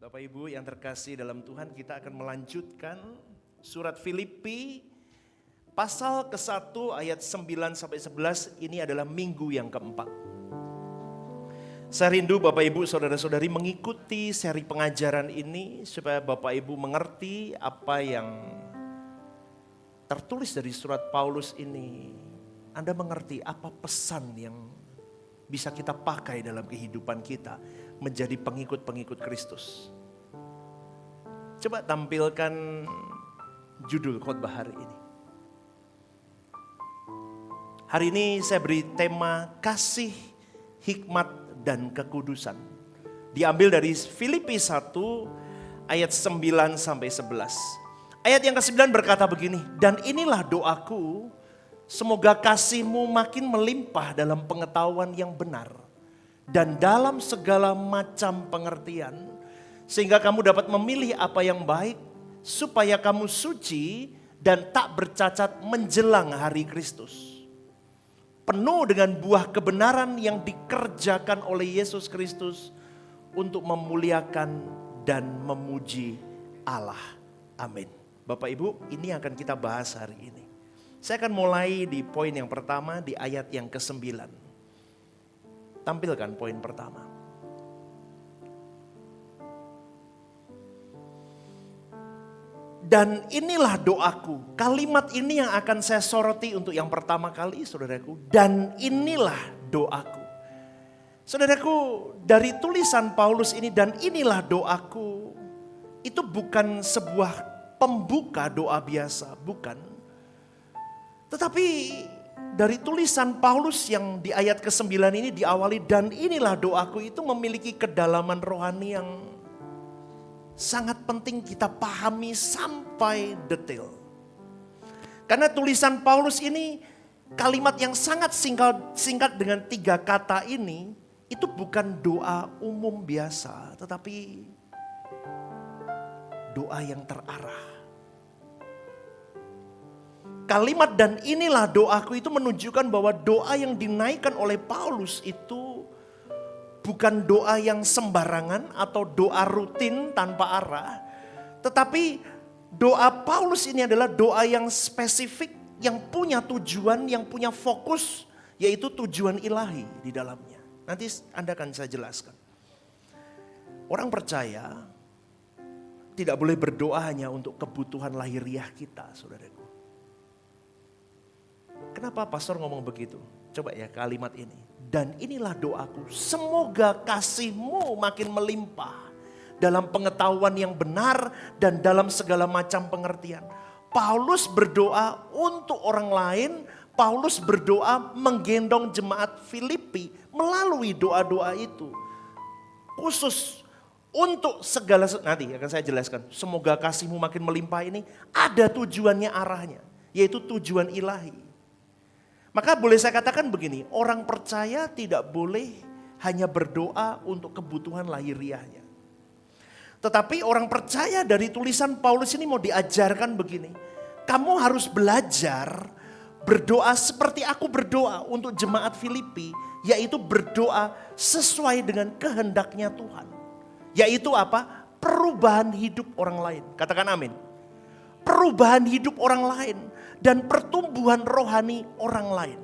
Bapak Ibu yang terkasih dalam Tuhan, kita akan melanjutkan surat Filipi pasal ke-1 ayat 9 sampai 11. Ini adalah minggu yang keempat. Saya rindu Bapak Ibu saudara-saudari mengikuti seri pengajaran ini supaya Bapak Ibu mengerti apa yang tertulis dari surat Paulus ini. Anda mengerti apa pesan yang bisa kita pakai dalam kehidupan kita menjadi pengikut-pengikut Kristus. Coba tampilkan judul khotbah hari ini. Hari ini saya beri tema kasih, hikmat, dan kekudusan. Diambil dari Filipi 1 ayat 9 sampai 11. Ayat yang ke-9 berkata begini, dan inilah doaku, semoga kasihmu makin melimpah dalam pengetahuan yang benar dan dalam segala macam pengertian, sehingga kamu dapat memilih apa yang baik, supaya kamu suci dan tak bercacat menjelang hari Kristus. Penuh dengan buah kebenaran yang dikerjakan oleh Yesus Kristus untuk memuliakan dan memuji Allah. Amin. Bapak Ibu, ini akan kita bahas hari ini. Saya akan mulai di poin yang pertama di ayat yang ke-9. Tampilkan poin pertama. Dan inilah doaku. Kalimat ini yang akan saya soroti untuk yang pertama kali, saudaraku. Dan inilah doaku. Saudaraku, dari tulisan Paulus ini, dan inilah doaku, itu bukan sebuah pembuka doa biasa, bukan. Tetapi dari tulisan Paulus yang di ayat ke-9 ini diawali, dan inilah doaku, itu memiliki kedalaman rohani yang sangat penting kita pahami sampai detail. Karena tulisan Paulus ini, kalimat yang sangat singkat dengan 3 kata ini, itu bukan doa umum biasa, tetapi doa yang terarah. Kalimat dan inilah doaku itu menunjukkan bahwa doa yang dinaikkan oleh Paulus itu bukan doa yang sembarangan atau doa rutin tanpa arah. Tetapi doa Paulus ini adalah doa yang spesifik, yang punya tujuan, yang punya fokus, yaitu tujuan ilahi di dalamnya. Nanti Anda akan saya jelaskan. Orang percaya tidak boleh berdoa hanya untuk kebutuhan lahiriah kita, saudaraku. Kenapa pastor ngomong begitu? Coba ya kalimat ini. Dan inilah doaku, semoga kasihmu makin melimpah dalam pengetahuan yang benar dan dalam segala macam pengertian. Paulus berdoa untuk orang lain, Paulus berdoa menggendong jemaat Filipi melalui doa-doa itu. Khusus untuk segala, nanti akan saya jelaskan. Semoga kasihmu makin melimpah ini ada tujuannya, arahnya, yaitu tujuan ilahi. Maka boleh saya katakan begini, orang percaya tidak boleh hanya berdoa untuk kebutuhan lahiriahnya. Tetapi orang percaya dari tulisan Paulus ini mau diajarkan begini, kamu harus belajar berdoa seperti aku berdoa untuk jemaat Filipi, yaitu berdoa sesuai dengan kehendaknya Tuhan. Yaitu apa? Perubahan hidup orang lain. Katakan amin. Perubahan hidup orang lain dan pertumbuhan rohani orang lain.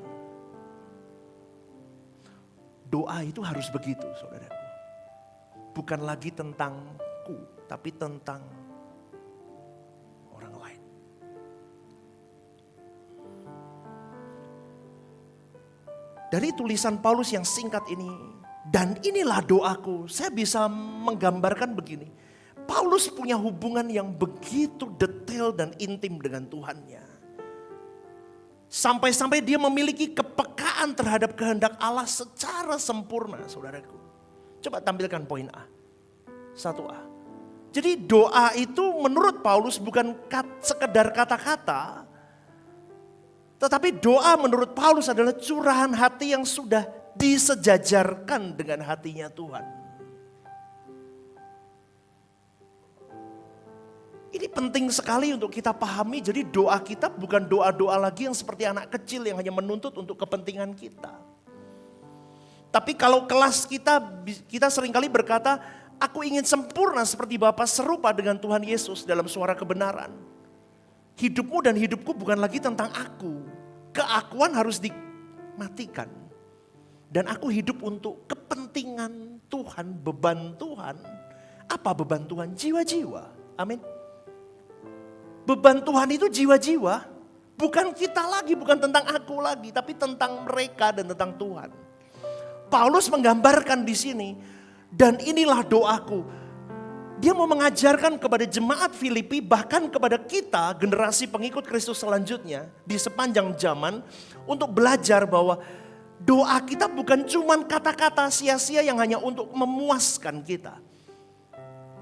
Doa itu harus begitu, saudaraku. Bukan lagi tentangku, tapi tentang orang lain. Dari tulisan Paulus yang singkat ini, dan inilah doaku, saya bisa menggambarkan begini. Paulus punya hubungan yang begitu detail dan intim dengan Tuhannya. Sampai-sampai dia memiliki kepekaan terhadap kehendak Allah secara sempurna, saudaraku. Coba tampilkan poin A. 1A. Jadi doa itu menurut Paulus bukan sekedar kata-kata. Tetapi doa menurut Paulus adalah curahan hati yang sudah disejajarkan dengan hatinya Tuhan. Ini penting sekali untuk kita pahami, jadi doa kita bukan doa-doa lagi yang seperti anak kecil yang hanya menuntut untuk kepentingan kita. Tapi kalau kelas kita seringkali berkata, Aku ingin sempurna seperti Bapa, serupa dengan Tuhan Yesus dalam suara kebenaran. Hidupmu dan hidupku bukan lagi tentang aku. Keakuan harus dimatikan. Dan aku hidup untuk kepentingan Tuhan, beban Tuhan. Apa beban Tuhan? Jiwa-jiwa. Amin. Beban Tuhan itu jiwa-jiwa. Bukan kita lagi, bukan tentang aku lagi. Tapi tentang mereka dan tentang Tuhan. Paulus menggambarkan di sini. Dan inilah doaku. Dia mau mengajarkan kepada jemaat Filipi, bahkan kepada kita generasi pengikut Kristus selanjutnya di sepanjang zaman, untuk belajar bahwa doa kita bukan cuma kata-kata sia-sia yang hanya untuk memuaskan kita.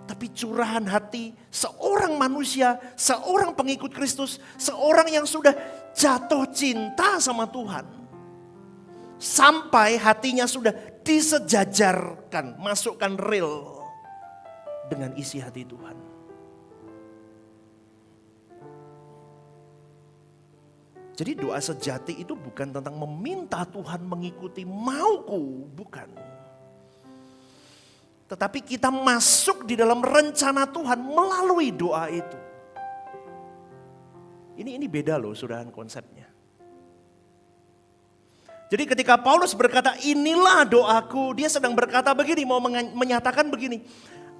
Tapi curahan hati seorang manusia, seorang pengikut Kristus, seorang yang sudah jatuh cinta sama Tuhan. Sampai hatinya sudah disejajarkan, masukkan real dengan isi hati Tuhan. Jadi doa sejati itu bukan tentang meminta Tuhan mengikuti mauku, bukan. Tetapi kita masuk di dalam rencana Tuhan melalui doa itu. Ini beda loh saudara konsepnya. Jadi ketika Paulus berkata inilah doaku, dia sedang berkata begini, mau menyatakan begini.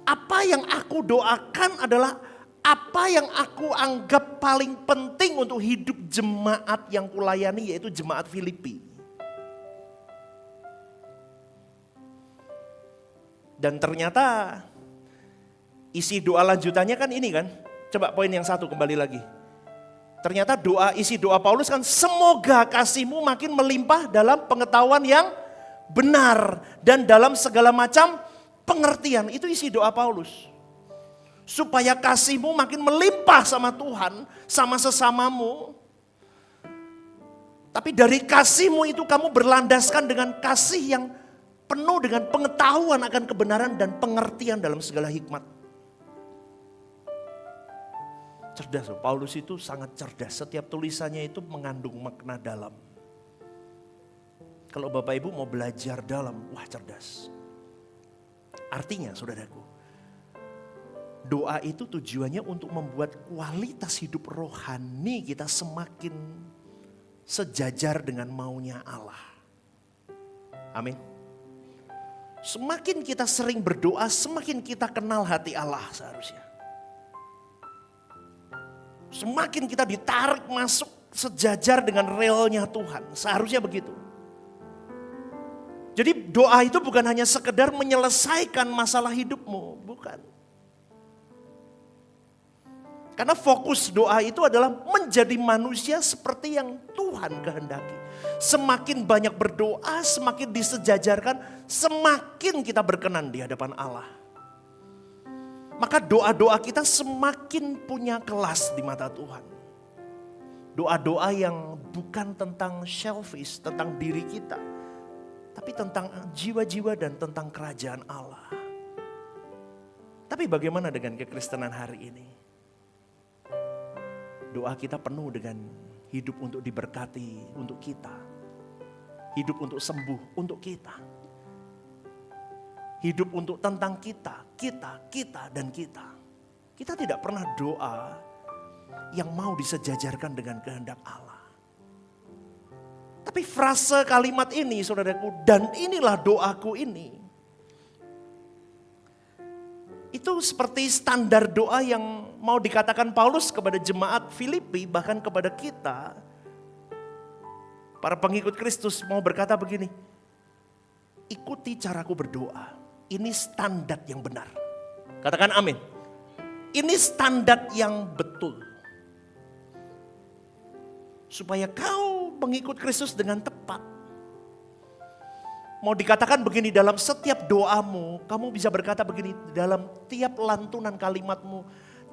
Apa yang aku doakan adalah apa yang aku anggap paling penting untuk hidup jemaat yang kulayani, yaitu jemaat Filipi. Dan ternyata isi doa lanjutannya kan ini kan. Coba poin yang 1 kembali lagi. Ternyata isi doa Paulus kan, semoga kasihmu makin melimpah dalam pengetahuan yang benar dan dalam segala macam pengertian. Itu isi doa Paulus. Supaya kasihmu makin melimpah sama Tuhan, sama sesamamu. Tapi dari kasihmu itu kamu berlandaskan dengan kasih yang penuh dengan pengetahuan akan kebenaran dan pengertian dalam segala hikmat. Cerdas, Paulus itu sangat cerdas. Setiap tulisannya itu mengandung makna dalam. Kalau Bapak Ibu mau belajar dalam, wah cerdas. Artinya saudaraku, doa itu tujuannya untuk membuat kualitas hidup rohani kita semakin sejajar dengan maunya Allah. Amin. Semakin kita sering berdoa, semakin kita kenal hati Allah seharusnya. Semakin kita ditarik masuk sejajar dengan realnya Tuhan. Seharusnya begitu. Jadi doa itu bukan hanya sekedar menyelesaikan masalah hidupmu. Bukan. Karena fokus doa itu adalah menjadi manusia seperti yang Tuhan kehendaki. Semakin banyak berdoa, semakin disejajarkan, semakin kita berkenan di hadapan Allah. Maka doa-doa kita semakin punya kelas di mata Tuhan. Doa-doa yang bukan tentang selfish, tentang diri kita. Tapi tentang jiwa-jiwa dan tentang kerajaan Allah. Tapi bagaimana dengan kekristenan hari ini? Doa kita penuh dengan hidup untuk diberkati untuk kita. Hidup untuk sembuh untuk kita. Hidup untuk tentang kita, dan kita. Kita tidak pernah doa yang mau disejajarkan dengan kehendak Allah. Tapi frase kalimat ini saudaraku, dan inilah doaku ini. Itu seperti standar doa yang mau dikatakan Paulus kepada jemaat Filipi, bahkan kepada kita. Para pengikut Kristus mau berkata begini, ikuti caraku berdoa. Ini standar yang benar. Katakan amin. Ini standar yang betul. Supaya kau mengikut Kristus dengan tepat. Mau dikatakan begini, dalam setiap doamu, kamu bisa berkata begini, dalam tiap lantunan kalimatmu,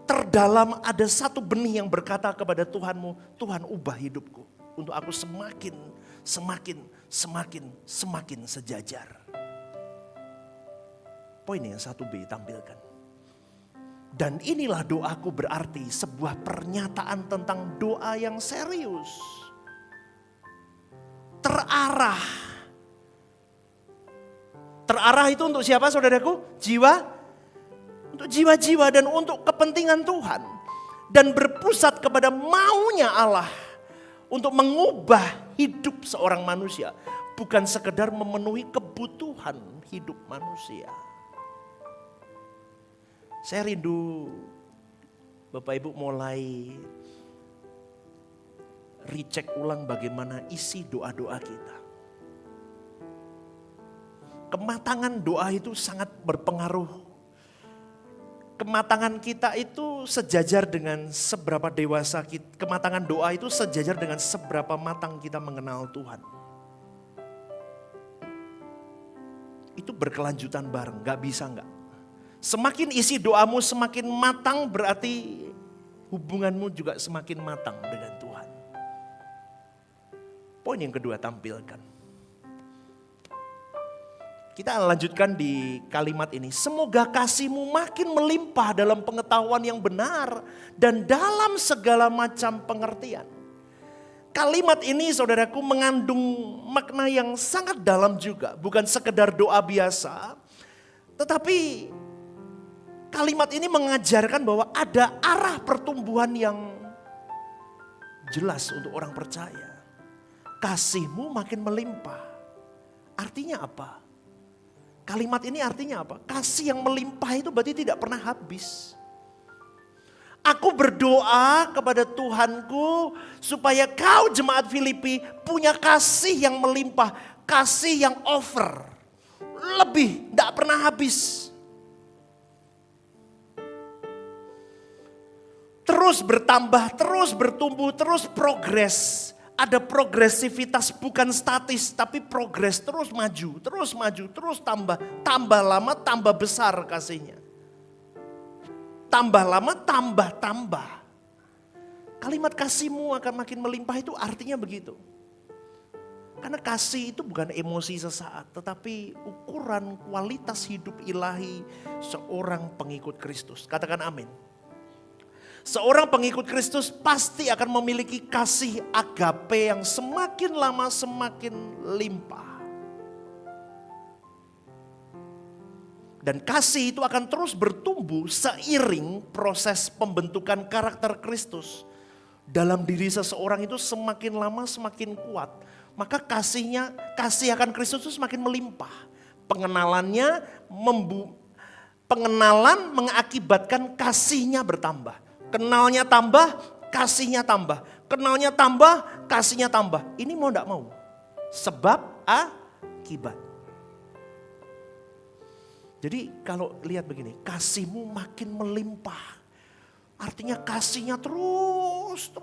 terdalam ada satu benih yang berkata kepada Tuhanmu, Tuhan ubah hidupku. Untuk aku semakin sejajar. Poin yang 1B tampilkan. Dan inilah doaku, berarti sebuah pernyataan tentang doa yang serius. Terarah itu untuk siapa saudaraku? Jiwa untuk jiwa-jiwa dan untuk kepentingan Tuhan. Dan berpusat kepada maunya Allah untuk mengubah hidup seorang manusia. Bukan sekedar memenuhi kebutuhan hidup manusia. Saya rindu Bapak Ibu mulai recheck ulang bagaimana isi doa-doa kita. Kematangan doa itu sangat berpengaruh. Kematangan kita itu sejajar dengan seberapa dewasa kita. Kematangan doa itu sejajar dengan seberapa matang kita mengenal Tuhan. Itu berkelanjutan bareng, gak bisa gak. Semakin isi doamu semakin matang berarti hubunganmu juga semakin matang dengan Tuhan. Poin yang kedua tampilkan. Kita lanjutkan di kalimat ini. Semoga kasih-Mu makin melimpah dalam pengetahuan yang benar dan dalam segala macam pengertian. Kalimat ini saudaraku mengandung makna yang sangat dalam juga. Bukan sekedar doa biasa. Tetapi kalimat ini mengajarkan bahwa ada arah pertumbuhan yang jelas untuk orang percaya. Kasih-Mu makin melimpah. Artinya apa? Kalimat ini artinya apa? Kasih yang melimpah itu berarti tidak pernah habis. Aku berdoa kepada Tuhanku supaya kau jemaat Filipi punya kasih yang melimpah. Kasih yang over. Lebih, tidak pernah habis. Terus bertambah, terus bertumbuh, terus progres. Ada progresivitas bukan statis tapi progres terus maju, terus tambah. Tambah lama tambah besar kasihnya. Tambah lama tambah. Kalimat kasih-Mu akan makin melimpah itu artinya begitu. Karena kasih itu bukan emosi sesaat tetapi ukuran kualitas hidup ilahi seorang pengikut Kristus. Katakan amin. Seorang pengikut Kristus pasti akan memiliki kasih agape yang semakin lama semakin limpah. Dan kasih itu akan terus bertumbuh seiring proses pembentukan karakter Kristus. Dalam diri seseorang itu semakin lama semakin kuat. Maka kasih akan Kristus itu semakin melimpah. Pengenalan mengakibatkan kasihnya bertambah. Kenalnya tambah, kasihnya tambah. Kenalnya tambah, kasihnya tambah. Ini mau enggak mau? Sebab akibat. Jadi kalau lihat begini, kasih-Mu makin melimpah. Artinya kasihnya terus.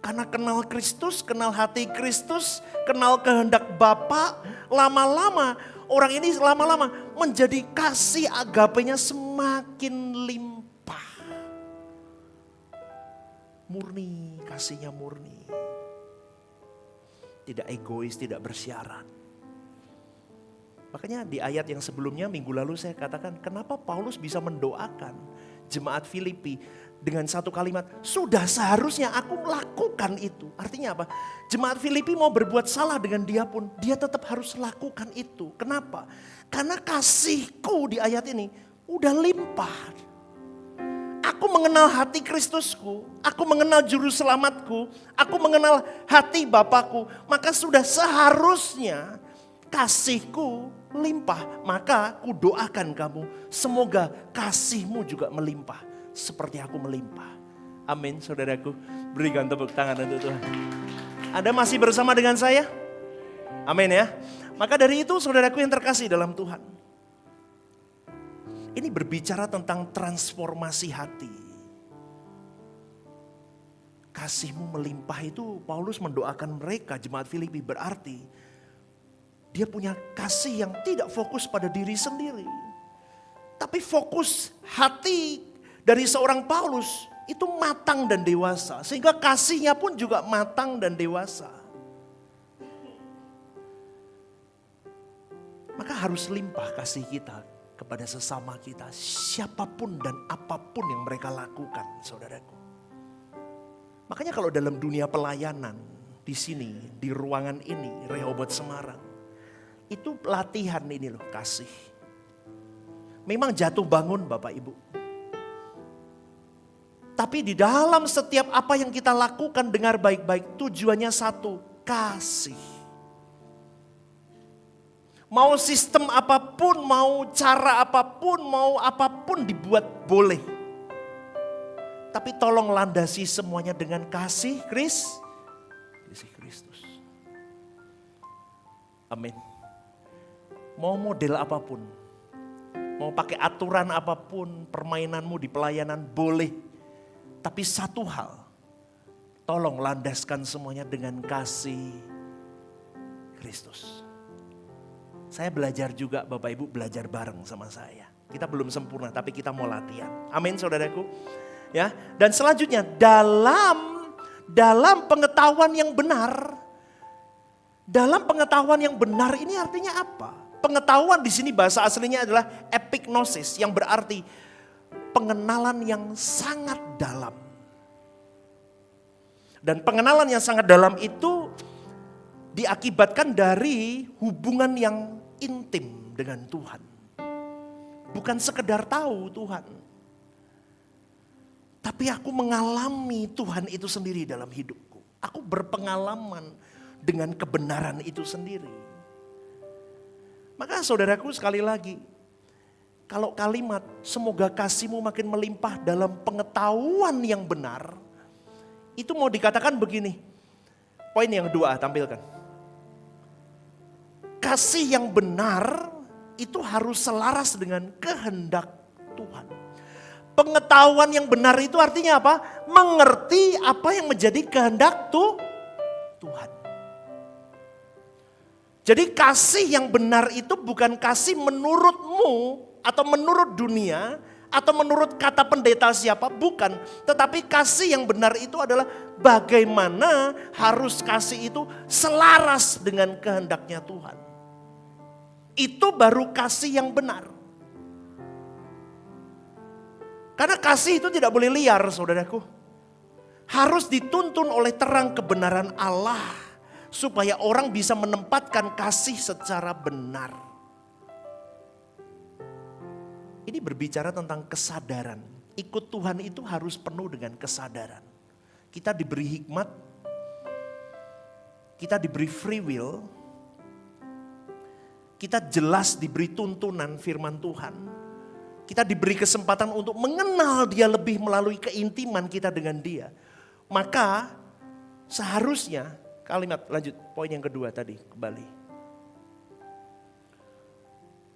Karena kenal Kristus, kenal hati Kristus, kenal kehendak Bapa, lama-lama orang ini menjadi kasih agapenya semakin limpah. Murni, kasihnya murni. Tidak egois, tidak bersyarat. Makanya di ayat yang sebelumnya minggu lalu saya katakan kenapa Paulus bisa mendoakan jemaat Filipi dengan satu kalimat. Sudah seharusnya aku lakukan itu. Artinya apa? Jemaat Filipi mau berbuat salah dengan dia pun dia tetap harus lakukan itu. Kenapa? Karena kasihku di ayat ini udah limpah. Aku mengenal hati Kristusku, aku mengenal juru selamatku, aku mengenal hati Bapakku. Maka sudah seharusnya kasihku limpah. Maka ku doakan kamu, semoga kasih-Mu juga melimpah seperti aku melimpah. Amin saudaraku, berikan tepuk tangan untuk Tuhan. Anda masih bersama dengan saya? Amin ya. Maka dari itu saudaraku yang terkasih dalam Tuhan. Ini berbicara tentang transformasi hati. Kasih-Mu melimpah itu Paulus mendoakan mereka jemaat Filipi berarti dia punya kasih yang tidak fokus pada diri sendiri. Tapi fokus hati dari seorang Paulus itu matang dan dewasa. Sehingga kasihnya pun juga matang dan dewasa. Maka harus limpah kasih kita kepada sesama kita, siapapun dan apapun yang mereka lakukan, saudaraku. Makanya kalau dalam dunia pelayanan di sini, di ruangan ini, Rehoboth Semarang, itu latihan ini loh, kasih. memang jatuh bangun Bapak Ibu. Tapi di dalam setiap apa yang kita lakukan, dengar baik-baik, tujuannya satu, kasih. Mau sistem apapun, mau cara apapun, mau apapun dibuat boleh. Tapi tolong landasi semuanya dengan kasih Kristus. Amin. Mau model apapun, mau pakai aturan apapun, permainanmu di pelayanan boleh. Tapi satu hal, tolong landaskan semuanya dengan kasih Kristus. Saya belajar juga, Bapak Ibu belajar bareng sama saya. Kita belum sempurna, tapi kita mau latihan. Amin saudaraku. Ya, dan selanjutnya dalam pengetahuan yang benar. Dalam pengetahuan yang benar ini artinya apa? Pengetahuan di sini bahasa aslinya adalah epignosis, yang berarti pengenalan yang sangat dalam. Dan pengenalan yang sangat dalam itu diakibatkan dari hubungan yang intim dengan Tuhan. Bukan sekedar tahu Tuhan. Tapi aku mengalami Tuhan itu sendiri dalam hidupku. Aku berpengalaman dengan kebenaran itu sendiri. Maka saudaraku sekali lagi, kalau kalimat semoga kasih-Mu makin melimpah dalam pengetahuan yang benar, itu mau dikatakan begini. Poin yang kedua, tampilkan. Kasih yang benar itu harus selaras dengan kehendak Tuhan. Pengetahuan yang benar itu artinya apa? Mengerti apa yang menjadi kehendak Tuhan. Jadi kasih yang benar itu bukan kasih menurutmu, atau menurut dunia, atau menurut kata pendeta siapa, bukan. Tetapi kasih yang benar itu adalah bagaimana harus kasih itu selaras dengan kehendaknya Tuhan. Itu baru kasih yang benar. Karena kasih itu tidak boleh liar saudaraku. Harus dituntun oleh terang kebenaran Allah. Supaya orang bisa menempatkan kasih secara benar. Ini berbicara tentang kesadaran. Ikut Tuhan itu harus penuh dengan kesadaran. Kita diberi hikmat, kita diberi free will, kita jelas diberi tuntunan firman Tuhan. Kita diberi kesempatan untuk mengenal Dia lebih melalui keintiman kita dengan Dia. Maka seharusnya, kalimat lanjut, poin yang kedua tadi kembali.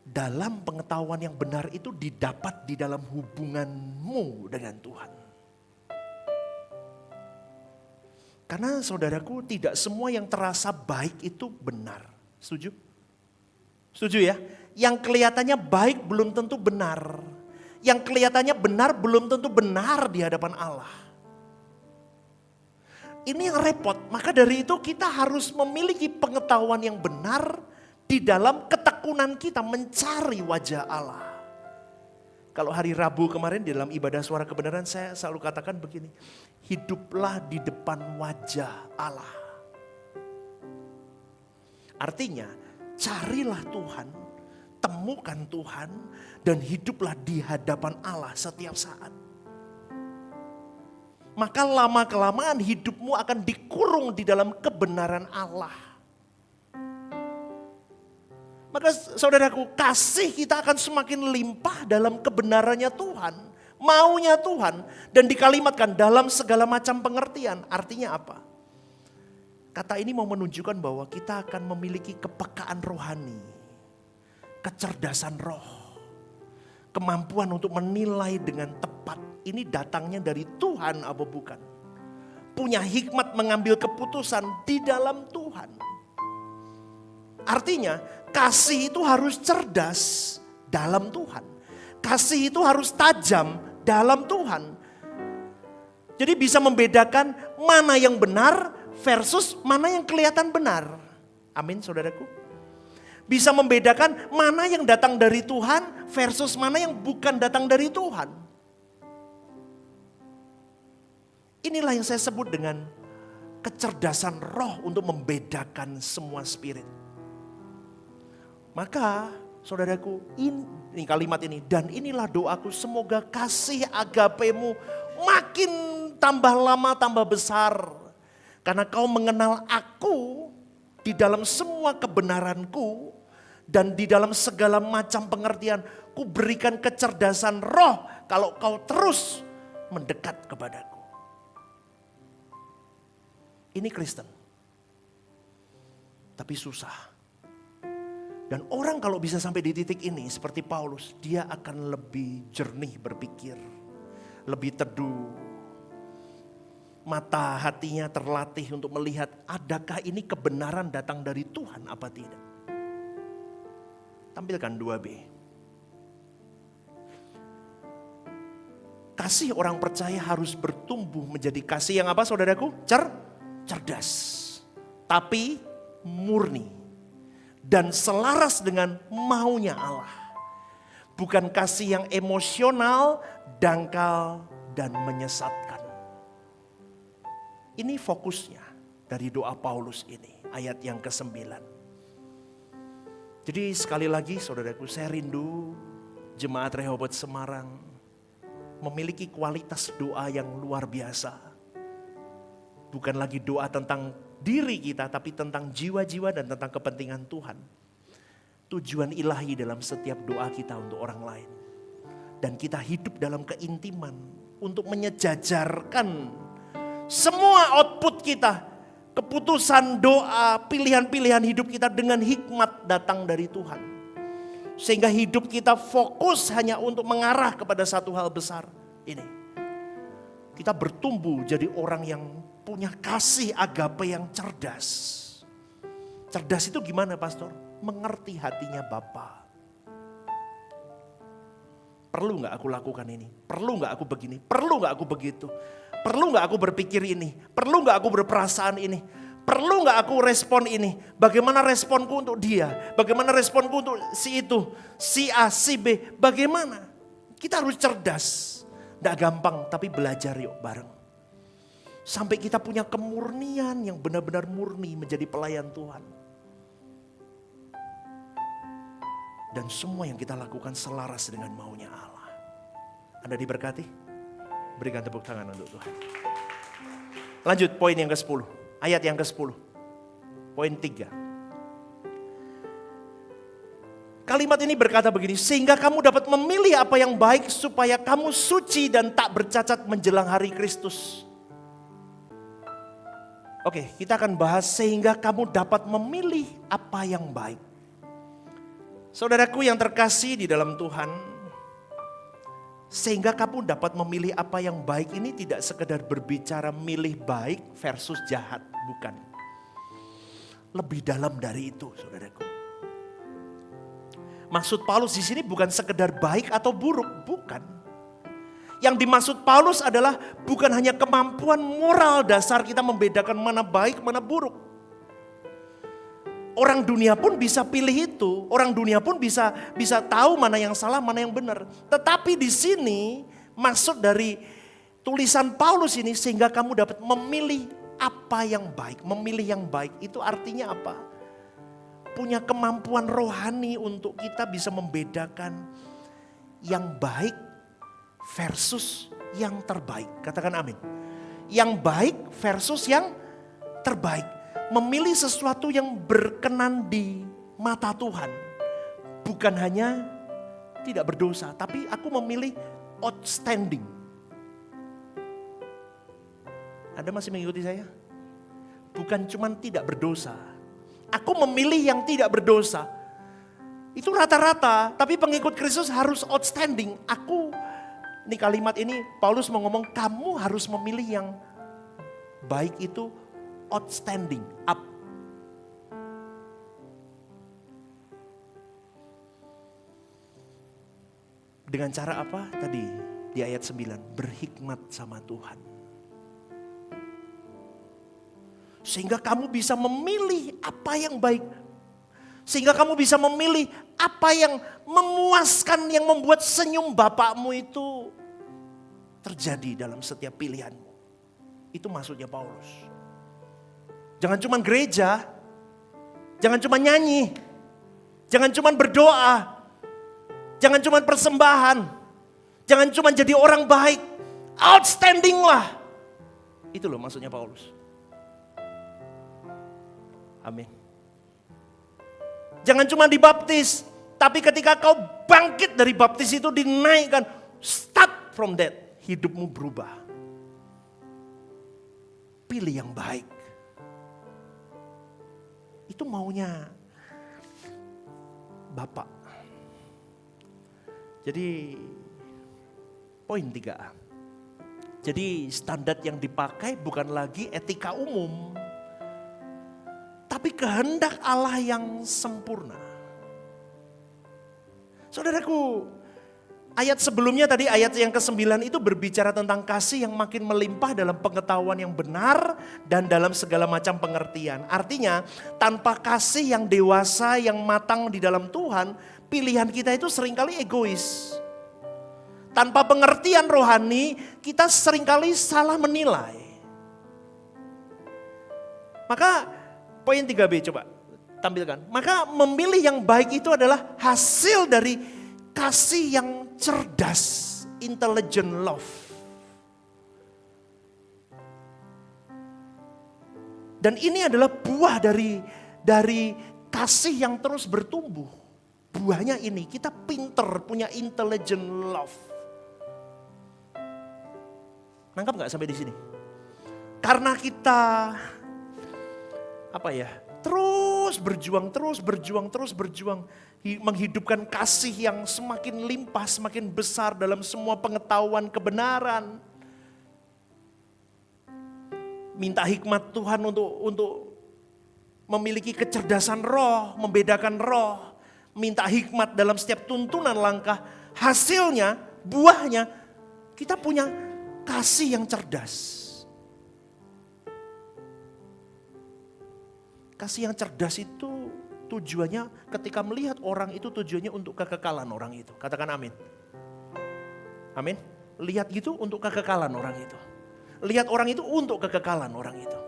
Dalam pengetahuan yang benar itu didapat di dalam hubunganmu dengan Tuhan. Karena saudaraku, tidak semua yang terasa baik itu benar. Setuju? Setuju ya? Yang kelihatannya baik belum tentu benar. Yang kelihatannya benar belum tentu benar di hadapan Allah. Ini yang repot. Maka dari itu kita harus memiliki pengetahuan yang benar di dalam ketekunan kita mencari wajah Allah. Kalau hari Rabu kemarin di dalam ibadah suara kebenaran saya selalu katakan begini. Hiduplah di depan wajah Allah. Artinya carilah Tuhan, temukan Tuhan dan hiduplah di hadapan Allah setiap saat. Maka lama-kelamaan hidupmu akan dikurung di dalam kebenaran Allah. Maka saudaraku, kasih kita akan semakin limpah dalam kebenarannya Tuhan. Maunya Tuhan. Dan dikalimatkan dalam segala macam pengertian. Artinya apa? Kata ini mau menunjukkan bahwa kita akan memiliki kepekaan rohani. Kecerdasan roh. Kemampuan untuk menilai dengan tepat. Ini datangnya dari Tuhan apa bukan? Punya hikmat mengambil keputusan di dalam Tuhan. Artinya kasih itu harus cerdas dalam Tuhan. Kasih itu harus tajam dalam Tuhan. Jadi bisa membedakan mana yang benar versus mana yang kelihatan benar. Amin saudaraku. Bisa membedakan mana yang datang dari Tuhan versus mana yang bukan datang dari Tuhan. Inilah yang saya sebut dengan kecerdasan roh untuk membedakan semua spirit. Maka Saudaraku, ini kalimat ini. Dan inilah doaku, semoga kasih agapemu makin tambah lama tambah besar. Karena kau mengenal aku di dalam semua kebenaranku. Dan di dalam segala macam pengertian, ku berikan kecerdasan roh kalau kau terus mendekat kepadaku. Ini Kristen. Tapi susah. Dan orang kalau bisa sampai di titik ini seperti Paulus, dia akan lebih jernih berpikir, lebih teduh. Mata hatinya terlatih untuk melihat adakah ini kebenaran datang dari Tuhan apa tidak. Tampilkan 2B. Kasih orang percaya harus bertumbuh menjadi kasih yang apa saudaraku? Cerdas. Tapi murni. Dan selaras dengan maunya Allah. Bukan kasih yang emosional, dangkal, dan menyesatkan. Ini fokusnya dari doa Paulus ini, ayat yang ke-9. Jadi sekali lagi saudaraku, saya rindu jemaat Rehoboth Semarang memiliki kualitas doa yang luar biasa. Bukan lagi doa tentang diri kita, tapi tentang jiwa-jiwa dan tentang kepentingan Tuhan. Tujuan ilahi dalam setiap doa kita untuk orang lain. Dan kita hidup dalam keintiman untuk menyejajarkan semua output kita. Keputusan doa, pilihan-pilihan hidup kita dengan hikmat datang dari Tuhan. Sehingga hidup kita fokus hanya untuk mengarah kepada satu hal besar ini. Kita bertumbuh jadi orang yang punya kasih agape yang cerdas. Cerdas itu gimana pastor? Mengerti hatinya Bapa. Perlu gak aku lakukan ini? Perlu gak aku begini? Perlu gak aku begitu? Perlu gak aku berpikir ini? Perlu gak aku berperasaan ini? Perlu gak aku respon ini? Bagaimana responku untuk dia? Bagaimana responku untuk si itu? Si A, si B? Bagaimana? Kita harus cerdas. Gak gampang tapi belajar yuk bareng. Sampai kita punya kemurnian yang benar-benar murni menjadi pelayan Tuhan. Dan semua yang kita lakukan selaras dengan maunya Allah. Anda diberkati? Berikan tepuk tangan untuk Tuhan. Lanjut poin yang ke-10. Ayat yang ke-10. Poin 3. Kalimat ini berkata begini. Sehingga kamu dapat memilih apa yang baik supaya kamu suci dan tak bercacat menjelang hari Kristus. Oke, kita akan bahas sehingga kamu dapat memilih apa yang baik. Saudaraku yang terkasih di dalam Tuhan, sehingga kamu dapat memilih apa yang baik ini tidak sekedar berbicara milih baik versus jahat, bukan. Lebih dalam dari itu, saudaraku. Maksud Paulus di sini bukan sekedar baik atau buruk, bukan. Yang dimaksud Paulus adalah bukan hanya kemampuan moral dasar kita membedakan mana baik, mana buruk. Orang dunia pun bisa pilih itu. Orang dunia pun bisa tahu mana yang salah, mana yang benar. Tetapi di sini maksud dari tulisan Paulus ini sehingga kamu dapat memilih apa yang baik. Memilih yang baik itu artinya apa? Punya kemampuan rohani untuk kita bisa membedakan yang baik versus yang terbaik. Katakan amin. Yang baik versus yang terbaik. Memilih sesuatu yang berkenan di mata Tuhan. Bukan hanya tidak berdosa, tapi aku memilih outstanding. Anda masih mengikuti saya? Bukan cuma tidak berdosa. Aku memilih yang tidak berdosa. Itu rata-rata, tapi pengikut Kristus harus outstanding. Ini kalimat ini Paulus mau ngomong kamu harus memilih yang baik itu outstanding, up. Dengan cara apa? Tadi di ayat 9, berhikmat sama Tuhan. Sehingga kamu bisa memilih apa yang baik. Sehingga kamu bisa memilih apa yang memuaskan, yang membuat senyum Bapakmu itu terjadi dalam setiap pilihanmu. Itu maksudnya Paulus. Jangan cuma gereja, jangan cuma nyanyi, jangan cuma berdoa, Jangan cuma persembahan. Jangan cuma jadi orang baik. Outstanding lah. Itu loh maksudnya Paulus. Amin. Jangan cuma dibaptis. Tapi ketika kau bangkit dari baptis itu dinaikkan. Start from that. Hidupmu berubah. Pilih yang baik. Itu maunya Bapak. Jadi poin 3A. Jadi standar yang dipakai bukan lagi etika umum. Tapi kehendak Allah yang sempurna. Saudaraku, ayat sebelumnya tadi ayat yang ke-9 itu berbicara tentang kasih yang makin melimpah dalam pengetahuan yang benar dan dalam segala macam pengertian. Artinya tanpa kasih yang dewasa, yang matang di dalam Tuhan, pilihan kita itu seringkali egois. Tanpa pengertian rohani, kita seringkali salah menilai. Maka poin 3B coba tampilkan. Maka memilih yang baik itu adalah hasil dari kasih yang cerdas, intelligent love. Dan ini adalah buah dari kasih yang terus bertumbuh. Buahnya ini, kita pinter, punya intelligent love. Nangkap gak sampai di sini? Karena kita terus berjuang, menghidupkan kasih yang semakin limpah, semakin besar dalam semua pengetahuan kebenaran. Minta hikmat Tuhan untuk memiliki kecerdasan roh, membedakan roh. Minta hikmat dalam setiap tuntunan langkah. Hasilnya, buahnya, kita punya kasih yang cerdas. Kasih yang cerdas itu tujuannya ketika melihat orang itu tujuannya untuk kekekalan orang itu. Katakan amin. Amin. Lihat gitu untuk kekekalan orang itu. Lihat orang itu untuk kekekalan orang itu.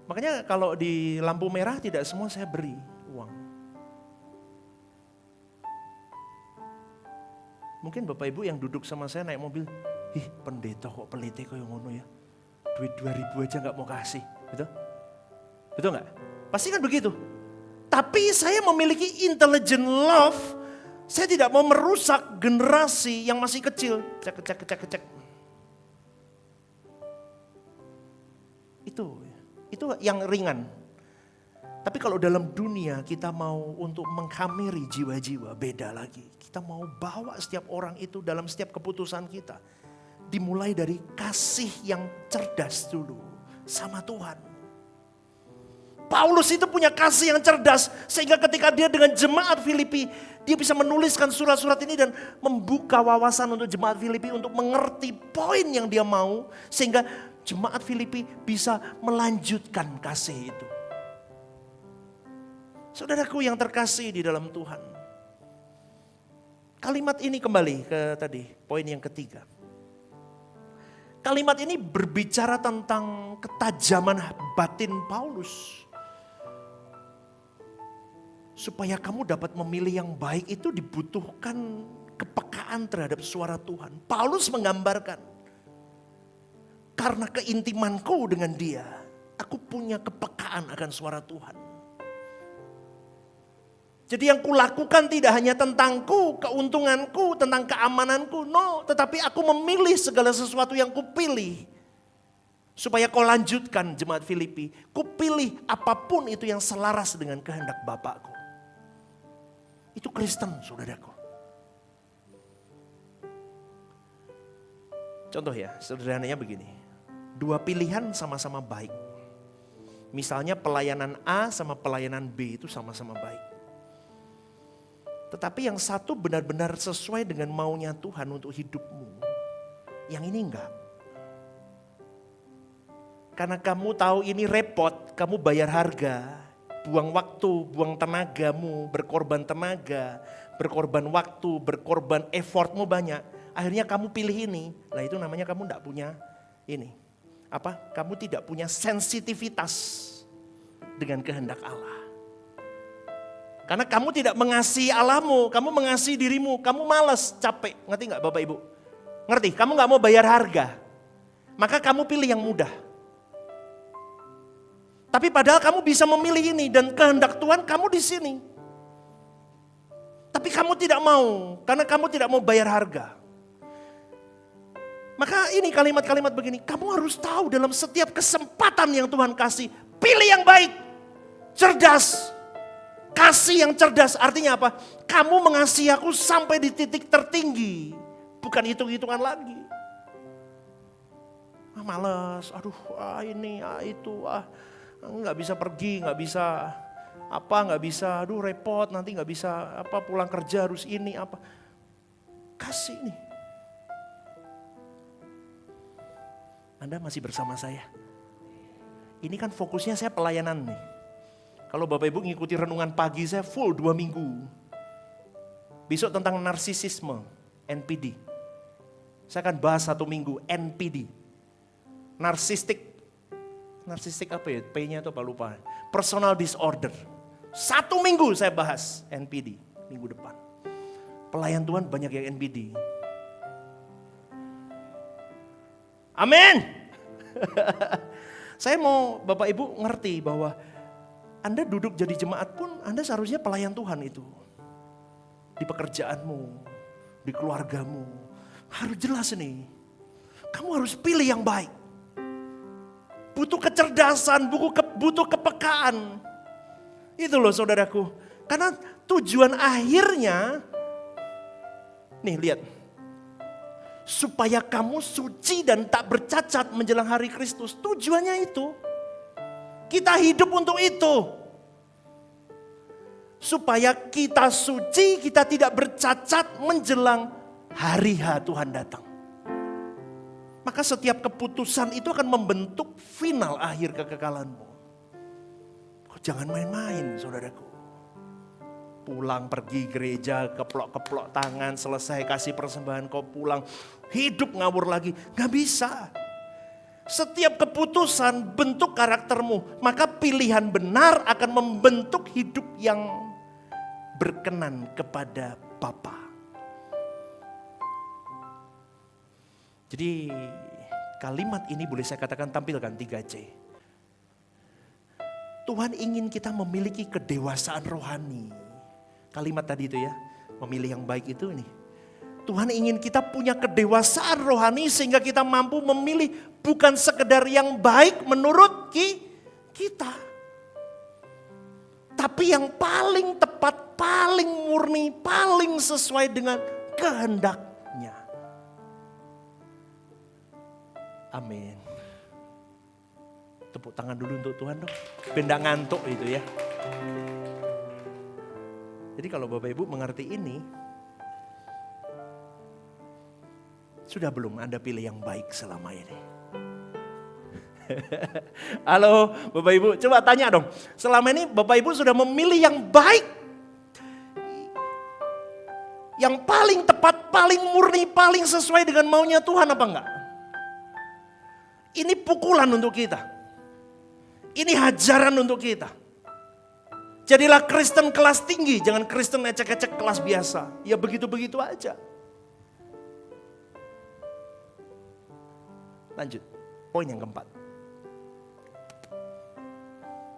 Makanya kalau di lampu merah tidak semua saya beri uang. Mungkin Bapak Ibu yang duduk sama saya naik mobil, pendeta kok pelite kok yang ngono ya. Duit 2.000 aja gak mau kasih. Betul? Betul gak? Pasti kan begitu. Tapi saya memiliki intelligent love. Saya tidak mau merusak generasi yang masih kecil. Cek. Itu yang ringan. Tapi kalau dalam dunia kita mau untuk menghamiri jiwa-jiwa, beda lagi. Kita mau bawa setiap orang itu dalam setiap keputusan kita. Dimulai dari kasih yang cerdas dulu sama Tuhan. Paulus itu punya kasih yang cerdas. Sehingga ketika dia dengan jemaat Filipi, dia bisa menuliskan surat-surat ini dan membuka wawasan untuk jemaat Filipi untuk mengerti poin yang dia mau. Sehingga jemaat Filipi bisa melanjutkan kasih itu. Saudaraku yang terkasih di dalam Tuhan. Kalimat ini kembali ke tadi, poin yang ketiga. Kalimat ini berbicara tentang ketajaman batin Paulus. Supaya kamu dapat memilih yang baik itu dibutuhkan kepekaan terhadap suara Tuhan. Paulus menggambarkan, karena keintimanku dengan dia, aku punya kepekaan akan suara Tuhan. Jadi yang kulakukan tidak hanya tentangku, keuntunganku, tentang keamananku. No, tetapi aku memilih segala sesuatu yang kupilih. Supaya kau lanjutkan jemaat Filipi. Kupilih apapun itu yang selaras dengan kehendak Bapakku. Itu Kristen, saudaraku. Contoh ya, sederhananya begini. Dua pilihan sama-sama baik. Misalnya pelayanan A sama pelayanan B itu sama-sama baik. Tetapi yang satu benar-benar sesuai dengan maunya Tuhan untuk hidupmu. Yang ini enggak. Karena kamu tahu ini repot, kamu bayar harga. Buang waktu, buang tenagamu, berkorban tenaga, berkorban waktu, berkorban effortmu banyak. Akhirnya kamu pilih ini. Nah itu namanya kamu enggak punya ini. Kamu tidak punya sensitivitas dengan kehendak Allah. Karena kamu tidak mengasihi Allahmu, kamu mengasihi dirimu, kamu malas, capek. Ngerti nggak Bapak Ibu? Ngerti? Kamu nggak mau bayar harga. Maka kamu pilih yang mudah. Tapi padahal kamu bisa memilih ini dan kehendak Tuhan kamu di sini. Tapi kamu tidak mau, karena kamu tidak mau bayar harga. Maka ini kalimat-kalimat begini, kamu harus tahu dalam setiap kesempatan yang Tuhan kasih, pilih yang baik, cerdas. Kasih yang cerdas artinya apa? Kamu mengasihi aku sampai di titik tertinggi, bukan hitung-hitungan lagi. Males, aduh ini, itu, nggak bisa pergi, nggak bisa nggak bisa, aduh repot, nanti nggak bisa pulang kerja harus ini apa. Kasih nih. Anda masih bersama saya. Ini kan fokusnya saya pelayanan nih. Kalau Bapak Ibu ngikuti renungan pagi saya full 2 minggu. Besok tentang narsisisme, NPD. Saya akan bahas 1 minggu, NPD. Narsistik apa ya? P-nya itu apa lupa. Personal disorder. 1 minggu saya bahas NPD minggu depan. Pelayan Tuhan banyak yang NPD. Amin. Saya mau Bapak Ibu ngerti bahwa Anda duduk jadi jemaat pun Anda seharusnya pelayan Tuhan itu. Di pekerjaanmu, di keluargamu. Harus jelas nih. Kamu harus pilih yang baik. Butuh kecerdasan, butuh kepekaan. Itu loh saudaraku. Karena tujuan akhirnya, nih lihat. Supaya kamu suci dan tak bercacat menjelang hari Kristus. Tujuannya itu. Kita hidup untuk itu. Supaya kita suci, kita tidak bercacat menjelang hari Tuhan datang. Maka setiap keputusan itu akan membentuk final akhir kekekalanmu. Jangan main-main saudaraku. Pulang pergi gereja, keplok-keplok tangan, selesai kasih persembahan kau pulang. Hidup ngawur lagi, gak bisa. Setiap keputusan bentuk karaktermu, maka pilihan benar akan membentuk hidup yang berkenan kepada Bapa. Jadi kalimat ini boleh saya katakan tampilkan 3C. Tuhan ingin kita memiliki kedewasaan rohani. Kalimat tadi itu ya, memilih yang baik itu nih. Tuhan ingin kita punya kedewasaan rohani sehingga kita mampu memilih bukan sekedar yang baik menurut kita. Tapi yang paling tepat, paling murni, paling sesuai dengan kehendaknya. Amin. Tepuk tangan dulu untuk Tuhan dong. Benda ngantuk itu ya. Jadi kalau Bapak Ibu mengerti ini, sudah belum Anda pilih yang baik selama ini? Halo Bapak Ibu, coba tanya dong. Selama ini Bapak Ibu sudah memilih yang baik? Yang paling tepat, paling murni, paling sesuai dengan maunya Tuhan apa enggak? Ini pukulan untuk kita. Ini hajaran untuk kita. Jadilah Kristen kelas tinggi, jangan Kristen ecek-ecek kelas biasa. Ya begitu-begitu aja. Lanjut, poin yang keempat.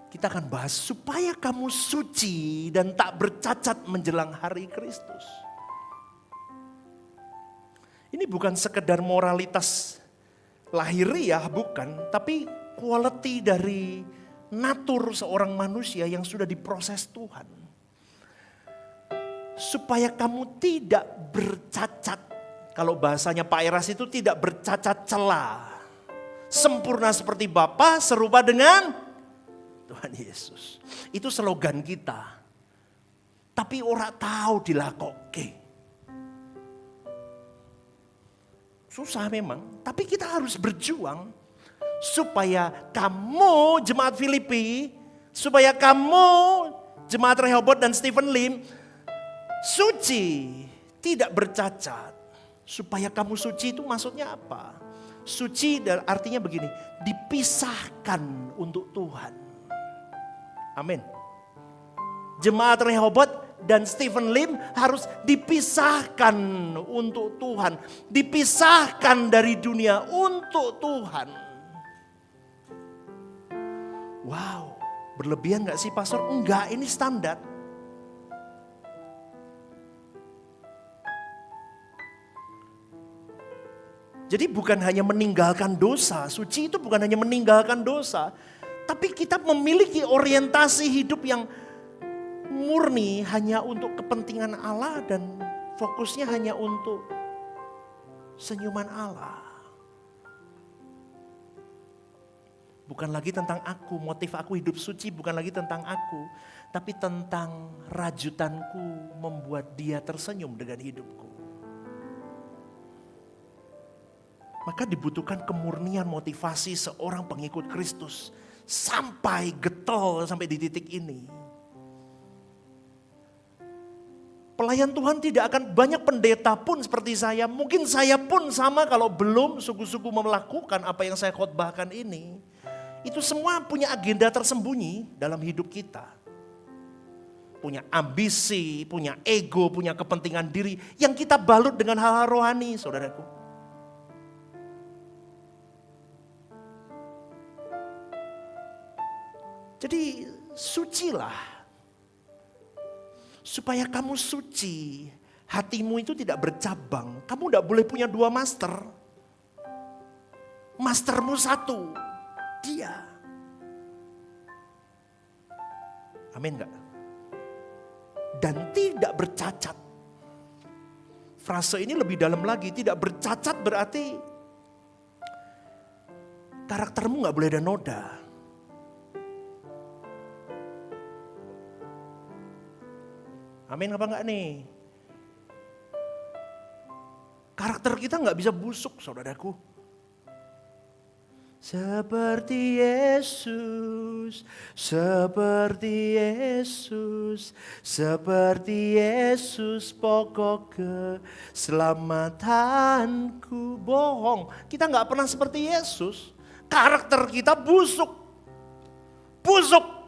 Kita akan bahas supaya kamu suci dan tak bercacat menjelang hari Kristus. Ini bukan sekedar moralitas lahiriah, bukan. Tapi quality dari natur seorang manusia yang sudah diproses Tuhan. Supaya kamu tidak bercacat. Kalau bahasanya Pak Eras itu tidak bercacat celah. Sempurna seperti Bapa, serupa dengan Tuhan Yesus. Itu slogan kita. Tapi orang tahu dilakoke. Susah memang, tapi kita harus berjuang. Supaya kamu jemaat Filipi, supaya kamu jemaat Rehoboth dan Stephen Lim suci, tidak bercacat. Supaya kamu suci itu maksudnya apa? Suci artinya begini, dipisahkan untuk Tuhan. Amin. Jemaat Rehoboth dan Stephen Lim harus dipisahkan untuk Tuhan. Dipisahkan dari dunia untuk Tuhan. Wow, berlebihan gak sih pastor? Enggak, ini standar. Jadi bukan hanya meninggalkan dosa, suci itu bukan hanya meninggalkan dosa. Tapi kita memiliki orientasi hidup yang murni hanya untuk kepentingan Allah dan fokusnya hanya untuk senyuman Allah. Bukan lagi tentang aku, motif aku hidup suci bukan lagi tentang aku. Tapi tentang rajutanku membuat dia tersenyum dengan hidupku. Maka dibutuhkan kemurnian motivasi seorang pengikut Kristus. Sampai getol, sampai di titik ini. Pelayan Tuhan tidak akan, banyak pendeta pun seperti saya. Mungkin saya pun sama kalau belum sungguh-sungguh melakukan apa yang saya khotbahkan ini. Itu semua punya agenda tersembunyi dalam hidup kita. Punya ambisi, punya ego, punya kepentingan diri. Yang kita balut dengan hal-hal rohani, saudaraku. Jadi sucilah. Supaya kamu suci, hatimu itu tidak bercabang. Kamu tidak boleh punya dua master. Mastermu satu, dia. Amin gak? Dan tidak bercacat. Frase ini lebih dalam lagi, tidak bercacat berarti karaktermu gak boleh ada noda. Amin apa enggak nih? Karakter kita enggak bisa busuk, saudaraku. Seperti Yesus, seperti Yesus, seperti Yesus pokok keselamatanku. Bohong, kita enggak pernah seperti Yesus. Karakter kita busuk. Busuk.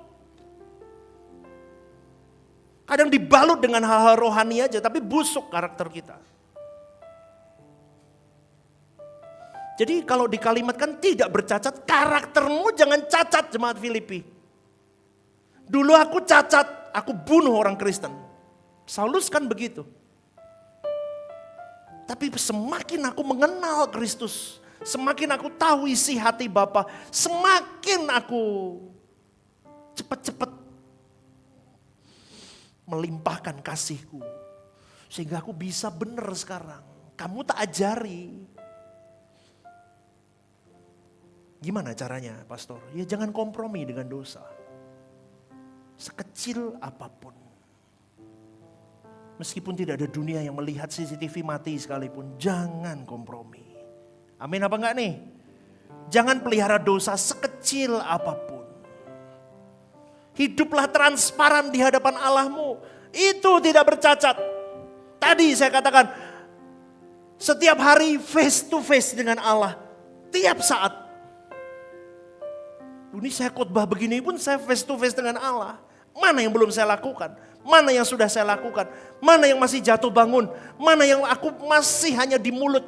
Kadang dibalut dengan hal-hal rohani aja, tapi busuk karakter kita. Jadi kalau dikalimatkan tidak bercacat, karaktermu jangan cacat jemaat Filipi. Dulu aku cacat, aku bunuh orang Kristen. Saulus kan begitu. Tapi semakin aku mengenal Kristus, semakin aku tahu isi hati Bapa, semakin aku cepat-cepat melimpahkan kasihku. Sehingga aku bisa benar sekarang. Kamu tak ajari. Gimana caranya pastor? Ya jangan kompromi dengan dosa. Sekecil apapun. Meskipun tidak ada dunia yang melihat CCTV mati sekalipun. Jangan kompromi. Amin apa enggak nih? Jangan pelihara dosa sekecil apapun. Hiduplah transparan di hadapan Allahmu. Itu tidak bercacat. Tadi saya katakan, setiap hari face to face dengan Allah. Tiap saat. Ini saya khotbah begini pun saya face to face dengan Allah. Mana yang belum saya lakukan? Mana yang sudah saya lakukan? Mana yang masih jatuh bangun? Mana yang aku masih hanya di mulut?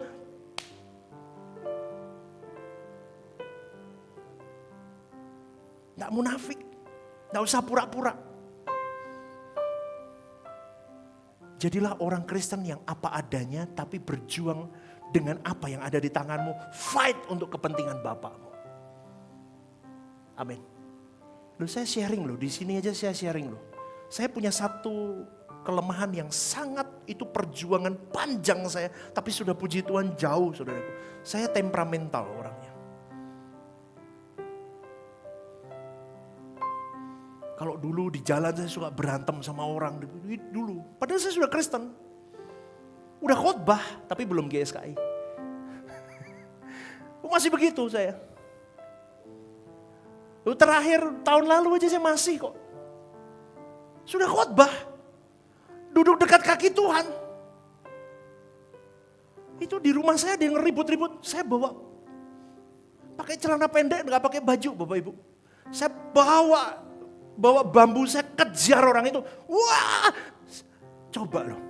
Nggak munafik. Nggak usah pura-pura. Jadilah orang Kristen yang apa adanya tapi berjuang dengan apa yang ada di tanganmu. Fight untuk kepentingan Bapamu. Amin. Loh saya sharing loh, di sini aja saya sharing loh. Saya punya satu kelemahan yang sangat itu perjuangan panjang saya. Tapi sudah puji Tuhan jauh saudaraku. Saya temperamental orangnya. Kalau dulu di jalan saya suka berantem sama orang dulu. Padahal saya sudah Kristen. Udah khotbah tapi belum GSKI. Masih begitu saya. Terakhir tahun lalu aja saya masih kok. Sudah khotbah. Duduk dekat kaki Tuhan. Itu di rumah saya ada yang ribut-ribut. Saya bawa pakai celana pendek, nggak pakai baju Bapak Ibu. Saya bawa bawa bambu, saya kejar orang itu. Wah, coba loh.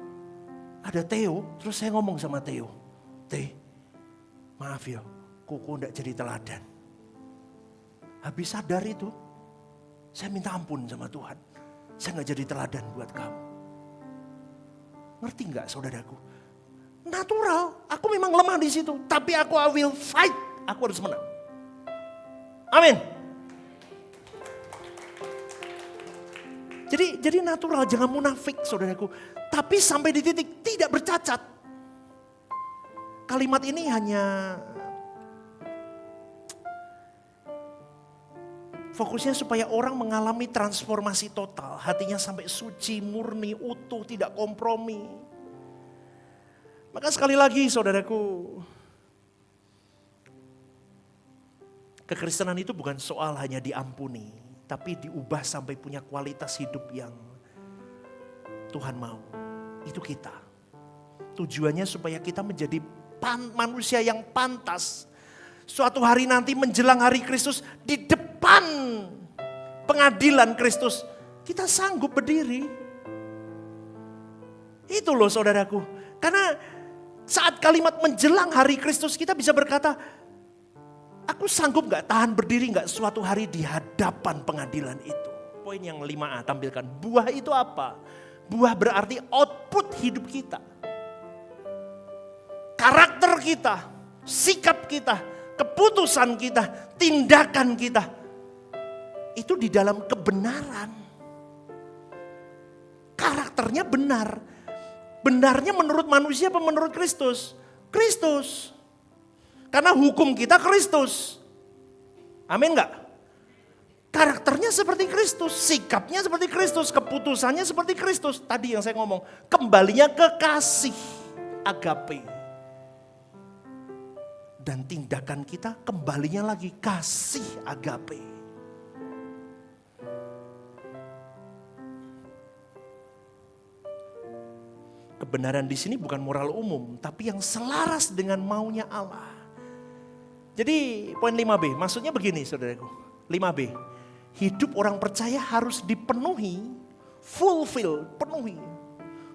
Ada Theo, terus saya ngomong sama Theo. Teh, maaf ya, Koko enggak jadi teladan. Habis sadar itu, saya minta ampun sama Tuhan. Saya enggak jadi teladan buat kamu. Ngerti enggak saudaraku? Natural, aku memang lemah di situ. Tapi I will fight, aku harus menang. Amin. Jadi natural, jangan munafik saudaraku. Tapi sampai di titik tidak bercacat. Kalimat ini hanya fokusnya supaya orang mengalami transformasi total. Hatinya sampai suci, murni, utuh, tidak kompromi. Maka sekali lagi saudaraku, kekristenan itu bukan soal hanya diampuni, tapi diubah sampai punya kualitas hidup yang Tuhan mau. Itu kita. Tujuannya supaya kita menjadi manusia yang pantas. Suatu hari nanti menjelang hari Kristus, di depan pengadilan Kristus, kita sanggup berdiri. Itu loh saudaraku. Karena saat kalimat menjelang hari Kristus, kita bisa berkata, aku sanggup gak tahan berdiri gak suatu hari di hadapan pengadilan itu. Poin yang 5A tampilkan. Buah itu apa? Buah berarti output hidup kita. Karakter kita, sikap kita, keputusan kita, tindakan kita. Itu di dalam kebenaran. Karakternya benar. Benarnya menurut manusia apa menurut Kristus? Kristus. Karena hukum kita Kristus. Amin enggak? Karakternya seperti Kristus, sikapnya seperti Kristus, keputusannya seperti Kristus. Tadi yang saya ngomong, kembalinya ke kasih, agape. Dan tindakan kita kembalinya lagi kasih, agape. Kebenaran di sini bukan moral umum, tapi yang selaras dengan maunya Allah. Jadi poin 5B, maksudnya begini saudaraku. 5B, hidup orang percaya harus dipenuhi, fulfill, penuhi.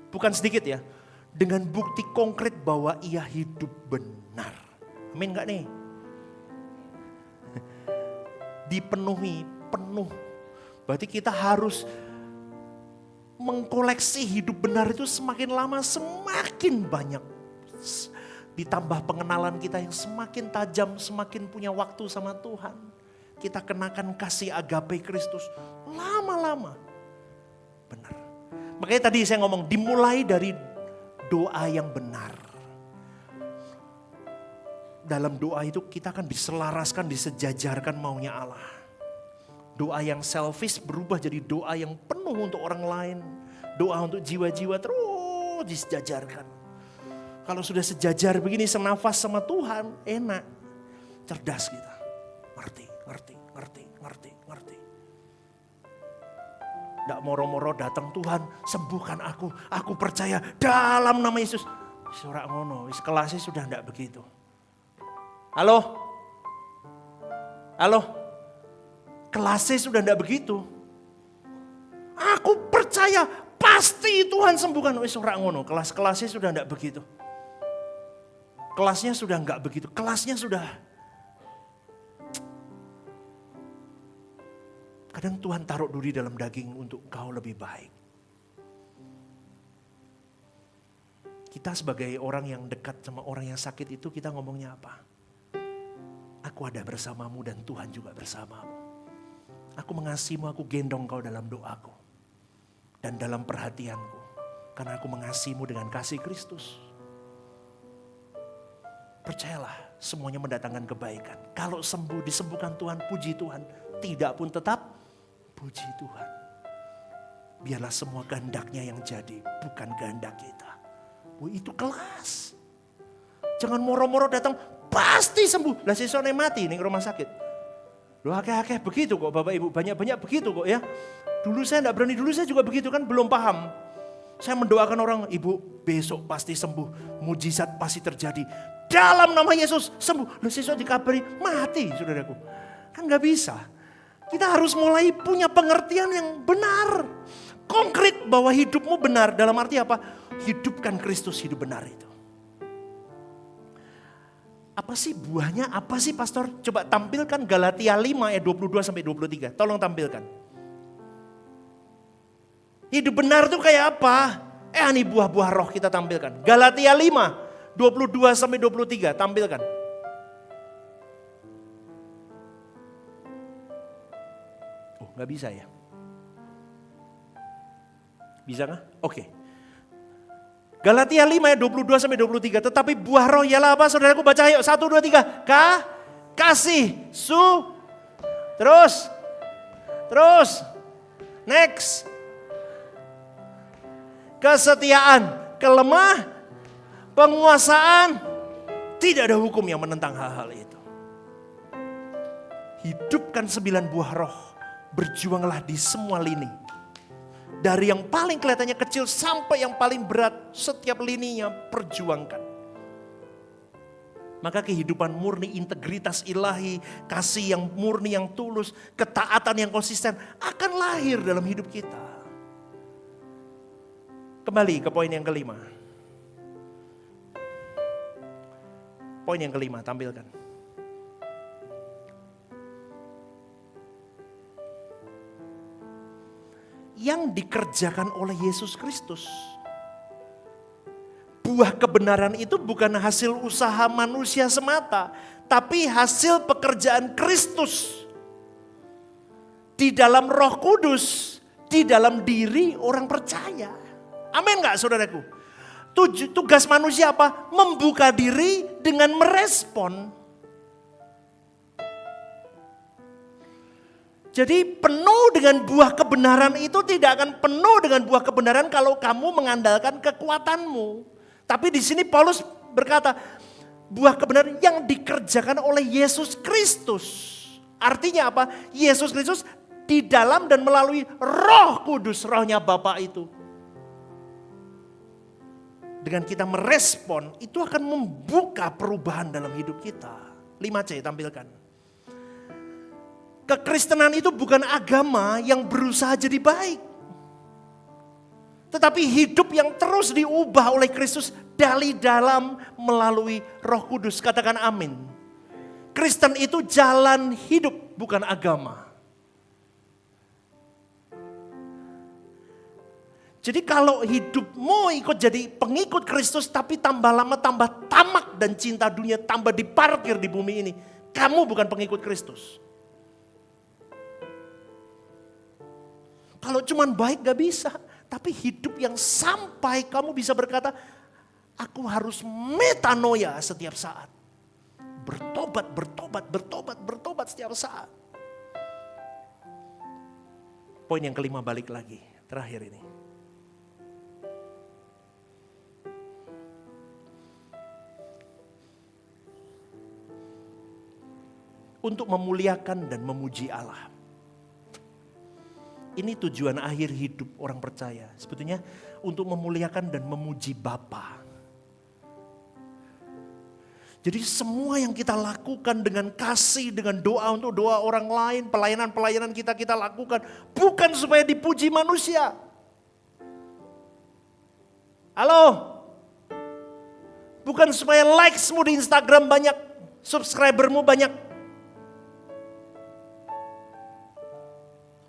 Bukan sedikit ya, dengan bukti konkret bahwa ia hidup benar. Amin gak nih? Dipenuhi, penuh. Berarti kita harus mengkoleksi hidup benar itu semakin lama semakin banyak. Ditambah pengenalan kita yang semakin tajam, semakin punya waktu sama Tuhan. Kita kenakan kasih agape Kristus lama-lama. Benar. Makanya tadi saya ngomong dimulai dari doa yang benar. Dalam doa itu kita akan diselaraskan, disejajarkan maunya Allah. Doa yang selfish berubah jadi doa yang penuh untuk orang lain. Doa untuk jiwa-jiwa terus disejajarkan. Kalau sudah sejajar begini senafas sama Tuhan, enak. Cerdas kita. Ngerti. Nggak moro-moro datang Tuhan, sembuhkan aku percaya dalam nama Yesus. Surat ngono, kelasnya sudah nggak begitu. Halo? Kelasnya sudah nggak begitu. Aku percaya pasti Tuhan sembuhkan. Surat ngono, kelasnya sudah nggak begitu. Kelasnya sudah nggak begitu, kelasnya sudah. Kadang Tuhan taruh duri dalam daging untuk kau lebih baik. Kita sebagai orang yang dekat sama orang yang sakit itu kita ngomongnya apa? Aku ada bersamamu dan Tuhan juga bersamamu. Aku mengasihimu, aku gendong kau dalam doaku. Dan dalam perhatianku. Karena aku mengasihimu dengan kasih Kristus. Percayalah semuanya mendatangkan kebaikan. Kalau sembuh disembuhkan Tuhan, puji Tuhan. Tidak pun tetap puji Tuhan. Biarlah semua kehendaknya yang jadi, bukan kehendak kita. Itu kelas. Jangan moro-moro datang, pasti sembuh. Lah sesone mati nih rumah sakit. Loh akeh-akeh begitu kok Bapak Ibu, banyak-banyak begitu kok ya. Dulu saya enggak berani, dulu saya juga begitu kan, belum paham. Saya mendoakan orang, Ibu besok pasti sembuh, mujizat pasti terjadi. Dalam nama Yesus sembuh. Loh sesok dikabari mati saudaraku. Kan enggak bisa. Kita harus mulai punya pengertian yang benar. Konkret bahwa hidupmu benar. Dalam arti apa? Hidupkan Kristus, hidup benar itu. Apa sih buahnya? Apa sih pastor? Coba tampilkan Galatia 5 ayat 22-23. Tolong tampilkan. Hidup benar itu kayak apa? Ini buah-buah roh kita tampilkan. Galatia 5, 22-23 tampilkan. Oh, gak bisa ya? Bisa nggak? Oke. Galatia 5 ayat 22-23. Tetapi buah roh ialah apa? Saudaraku baca yuk. 1, 2, 3. Kasih. Terus. Next. Kesetiaan. Penguasaan. Tidak ada hukum yang menentang hal-hal itu. Hidupkan 9 buah roh. Berjuanglah di semua lini. Dari yang paling kelihatannya kecil sampai yang paling berat, setiap lininya perjuangkan. Maka kehidupan murni, integritas ilahi, kasih yang murni, yang tulus, ketaatan yang konsisten akan lahir dalam hidup kita. Kembali ke poin yang kelima. Poin yang kelima, tampilkan. Yang dikerjakan oleh Yesus Kristus. Buah kebenaran itu bukan hasil usaha manusia semata, tapi hasil pekerjaan Kristus. Di dalam Roh Kudus, di dalam diri orang percaya. Amin gak saudaraku? Tugas manusia apa? Membuka diri dengan merespon. Jadi penuh dengan buah kebenaran itu tidak akan penuh dengan buah kebenaran kalau kamu mengandalkan kekuatanmu. Tapi di sini Paulus berkata, buah kebenaran yang dikerjakan oleh Yesus Kristus. Artinya apa? Yesus Kristus di dalam dan melalui Roh Kudus, rohnya Bapa itu. Dengan kita merespon, itu akan membuka perubahan dalam hidup kita. 5C tampilkan. Kekristenan itu bukan agama yang berusaha jadi baik. Tetapi hidup yang terus diubah oleh Kristus dari dalam melalui Roh Kudus. Katakan amin. Kristen itu jalan hidup, bukan agama. Jadi kalau hidupmu ikut jadi pengikut Kristus tapi tambah lama tambah tamak dan cinta dunia tambah diparkir di bumi ini. Kamu bukan pengikut Kristus. Kalau cuman baik gak bisa. Tapi hidup yang sampai kamu bisa berkata, aku harus metanoia setiap saat. Bertobat setiap saat. Poin yang kelima balik lagi. Terakhir ini. Untuk memuliakan dan memuji Allah. Ini tujuan akhir hidup orang percaya. Sebetulnya untuk memuliakan dan memuji Bapa. Jadi semua yang kita lakukan dengan kasih, dengan doa untuk doa orang lain, pelayanan-pelayanan kita lakukan. Bukan supaya dipuji manusia. Halo? Bukan supaya likes-mu di Instagram banyak, subscriber-mu banyak.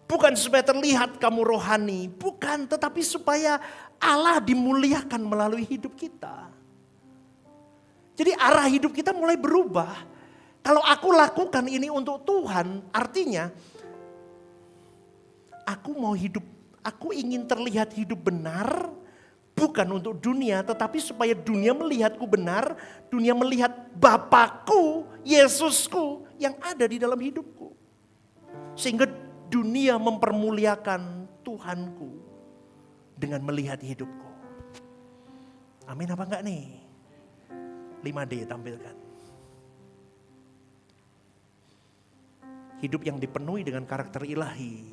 Bukan supaya terlihat kamu rohani, bukan, tetapi supaya Allah dimuliakan melalui hidup kita. Jadi arah hidup kita mulai berubah. Kalau aku lakukan ini untuk Tuhan, artinya aku ingin terlihat hidup benar, bukan untuk dunia, tetapi supaya dunia melihatku benar, dunia melihat Bapakku, Yesusku yang ada di dalam hidupku. Sehingga dunia mempermuliakan Tuhanku dengan melihat hidupku. Amin apa enggak nih? 5D tampilkan. Hidup yang dipenuhi dengan karakter ilahi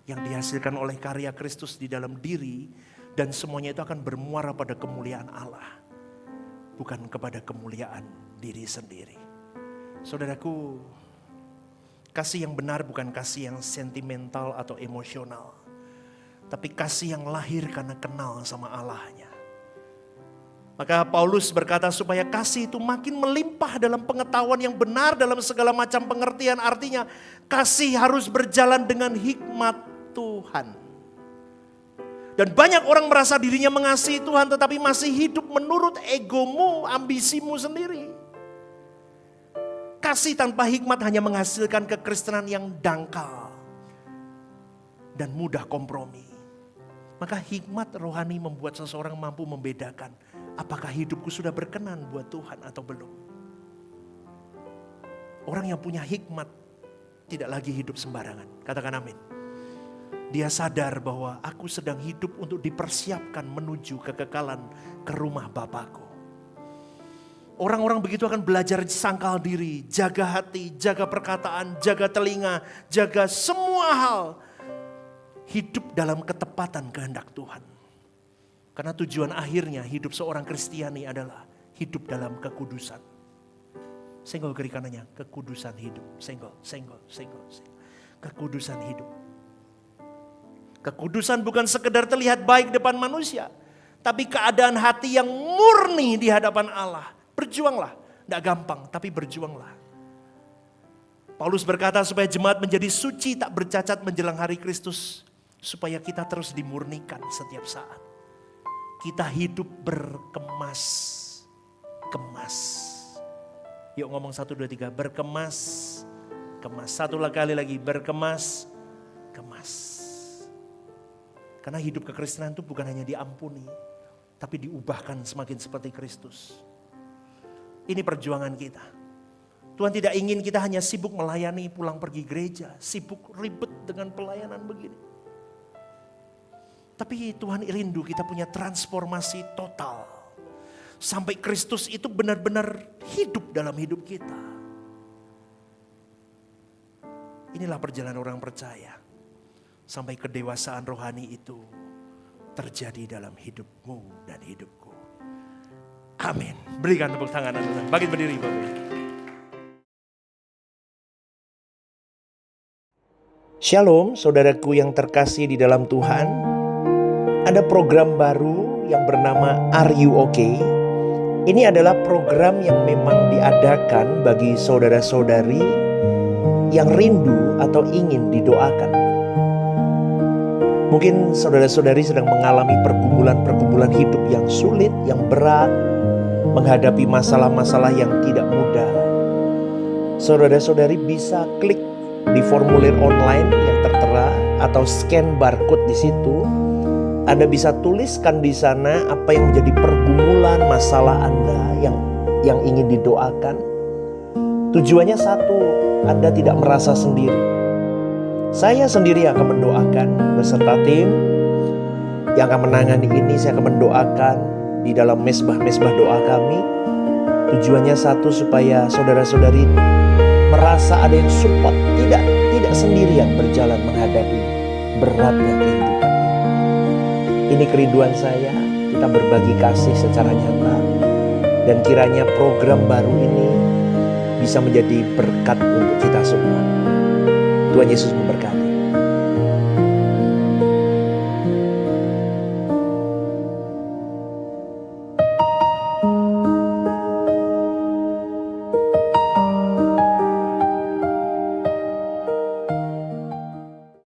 yang dihasilkan oleh karya Kristus di dalam diri dan semuanya itu akan bermuara pada kemuliaan Allah. Bukan kepada kemuliaan diri sendiri. Saudaraku, Kasih yang benar bukan kasih yang sentimental atau emosional. Tapi kasih yang lahir karena kenal sama Allahnya. Maka Paulus berkata supaya kasih itu makin melimpah dalam pengetahuan yang benar dalam segala macam pengertian. Artinya kasih harus berjalan dengan hikmat Tuhan. Dan banyak orang merasa dirinya mengasihi Tuhan tetapi masih hidup menurut egomu, ambisimu sendiri. Kasih tanpa hikmat hanya menghasilkan kekristenan yang dangkal dan mudah kompromi. Maka hikmat rohani membuat seseorang mampu membedakan apakah hidupku sudah berkenan buat Tuhan atau belum. Orang yang punya hikmat tidak lagi hidup sembarangan. Katakan amin. Dia sadar bahwa aku sedang hidup untuk dipersiapkan menuju kekekalan ke rumah Bapakku. Orang-orang begitu akan belajar sangkal diri, jaga hati, jaga perkataan, jaga telinga, jaga semua hal. Hidup dalam ketepatan kehendak Tuhan. Karena tujuan akhirnya hidup seorang Kristiani adalah hidup dalam kekudusan. Senggol kiri kanannya, kekudusan hidup. Senggol. Kekudusan hidup. Kekudusan bukan sekedar terlihat baik depan manusia. Tapi keadaan hati yang murni di hadapan Allah. Berjuanglah, tidak gampang tapi berjuanglah. Paulus berkata supaya jemaat menjadi suci tak bercacat menjelang hari Kristus. Supaya kita terus dimurnikan setiap saat. Kita hidup berkemas. Yuk ngomong 1, 2, 3, berkemas. Satu kali lagi, berkemas. Karena hidup kekristenan itu bukan hanya diampuni. Tapi diubahkan semakin seperti Kristus. Ini perjuangan kita. Tuhan tidak ingin kita hanya sibuk melayani pulang pergi gereja. Sibuk ribet dengan pelayanan begini. Tapi Tuhan rindu kita punya transformasi total. Sampai Kristus itu benar-benar hidup dalam hidup kita. Inilah perjalanan orang percaya. Sampai kedewasaan rohani itu terjadi dalam hidupmu dan hidupku. Amin. Berikan tepuk tangan Tuhan. Bangkit berdiri Bapak. Shalom saudaraku yang terkasih di dalam Tuhan. Ada program baru yang bernama Are You Okay? Ini adalah program yang memang diadakan bagi saudara-saudari yang rindu atau ingin didoakan. Mungkin saudara-saudari sedang mengalami pergumulan-pergumulan hidup yang sulit, yang berat, menghadapi masalah-masalah yang tidak mudah. Saudara-saudari bisa klik di formulir online yang tertera atau scan barcode di situ. Anda bisa tuliskan di sana apa yang menjadi pergumulan masalah Anda yang ingin didoakan. Tujuannya satu, Anda tidak merasa sendiri. Saya sendiri akan mendoakan beserta tim yang akan menangani ini. Saya akan mendoakan di dalam mesbah-mesbah doa kami. Tujuannya satu, supaya saudara-saudari merasa ada yang support, tidak sendirian berjalan menghadapi beratnya kehidupan. Ini kerinduan saya, kita berbagi kasih secara nyata. Dan kiranya program baru ini bisa menjadi berkat untuk kita semua. Tuhan Yesus memberkati.